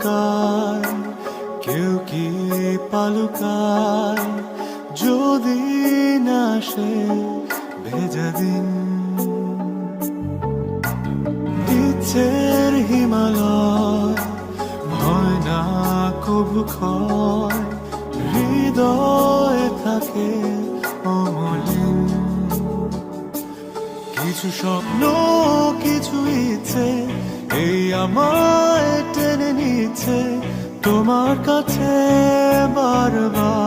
তাকায়, কেউ কি পালুকায়, যদি না সে ভেজা দিন। ইচ্ছের হিমালয় হয় না কবু ক্ষয়, হৃদয় থাকে অমলিন। কিছু স্বপ্ন, কিছু ইচ্ছে, এই আমায় টেনে নিচ্ছে তোমার কাছে বারবার।